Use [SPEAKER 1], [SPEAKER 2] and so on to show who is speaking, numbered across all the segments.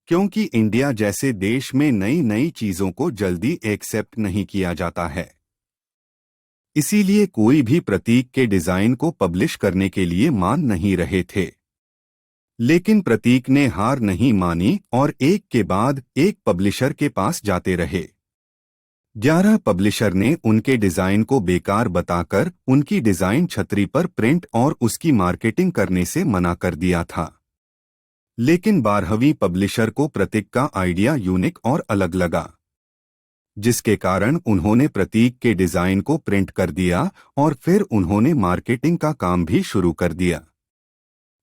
[SPEAKER 1] क्योंकि इंडिया जैसे देश में नई नई चीजों को जल्दी एक्सेप्ट नहीं किया जाता है। इसीलिए कोई भी प्रतीक के डिजाइन को पब्लिश करने के लिए मान नहीं रहे थे। लेकिन प्रतीक ने हार नहीं मानी और एक के बाद एक पब्लिशर के पास जाते रहे। 11 पब्लिशर ने उनके डिजाइन को बेकार बताकर उनकी डिजाइन छतरी पर प्रिंट और उसकी मार्केटिंग करने से मना कर दिया था। लेकिन 12वीं पब्लिशर को प्रतीक का आइडिया यूनिक और अलग लगा, जिसके कारण उन्होंने प्रतीक के डिजाइन को प्रिंट कर दिया और फिर उन्होंने मार्केटिंग का काम भी शुरू कर दिया।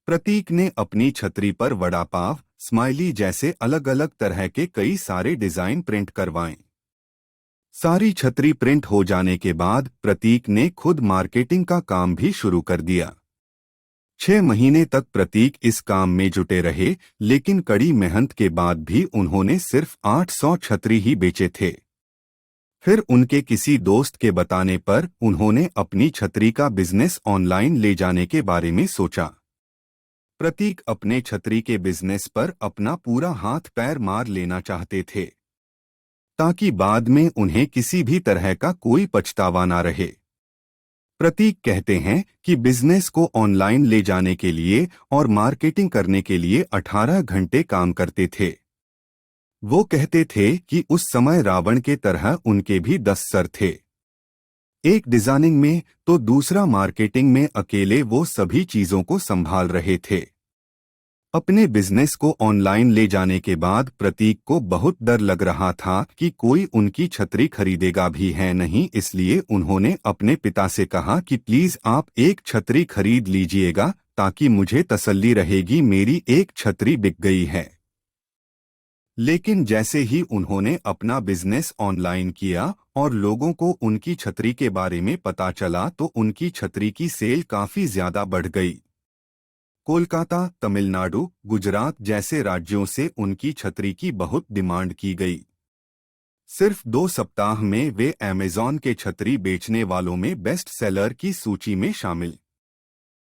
[SPEAKER 1] प्रतीक ने अपनी छतरी पर वड़ा पाव, स्माइली जैसे अलग अलग तरह के कई सारे डिजाइन प्रिंट करवाए। सारी छतरी प्रिंट हो जाने के बाद प्रतीक ने खुद मार्केटिंग का काम भी शुरू कर दिया। 6 महीने तक प्रतीक इस काम में जुटे रहे, लेकिन कड़ी मेहनत के बाद भी उन्होंने सिर्फ 800 छतरी ही बेचे थे। फिर उनके किसी दोस्त के बताने पर उन्होंने अपनी छतरी का बिजनेस ऑनलाइन ले जाने के बारे में सोचा। प्रतीक अपने छतरी के बिजनेस पर अपना पूरा हाथ पैर मार लेना चाहते थे, ताकि बाद में उन्हें किसी भी तरह का कोई पछतावा ना रहे। प्रतीक कहते हैं कि बिजनेस को ऑनलाइन ले जाने के लिए और मार्केटिंग करने के लिए 18 घंटे काम करते थे। वो कहते थे कि उस समय रावण के तरह उनके भी 10 सर थे, एक डिजाइनिंग में तो दूसरा मार्केटिंग में। अकेले वो सभी चीजों को संभाल रहे थे। अपने बिजनेस को ऑनलाइन ले जाने के बाद प्रतीक को बहुत डर लग रहा था कि कोई उनकी छतरी खरीदेगा भी है नहीं, इसलिए उन्होंने अपने पिता से कहा कि प्लीज आप एक छतरी खरीद लीजिएगा, ताकि मुझे तसल्ली रहेगी मेरी एक छतरी बिक गई है। लेकिन जैसे ही उन्होंने अपना बिजनेस ऑनलाइन किया और लोगों को उनकी छतरी के बारे में पता चला, तो उनकी छतरी की सेल काफी ज्यादा बढ़ गई। कोलकाता, तमिलनाडु, गुजरात जैसे राज्यों से उनकी छतरी की बहुत डिमांड की गई। सिर्फ 2 सप्ताह में वे अमेज़न के छतरी बेचने वालों में बेस्ट सेलर की सूची में शामिल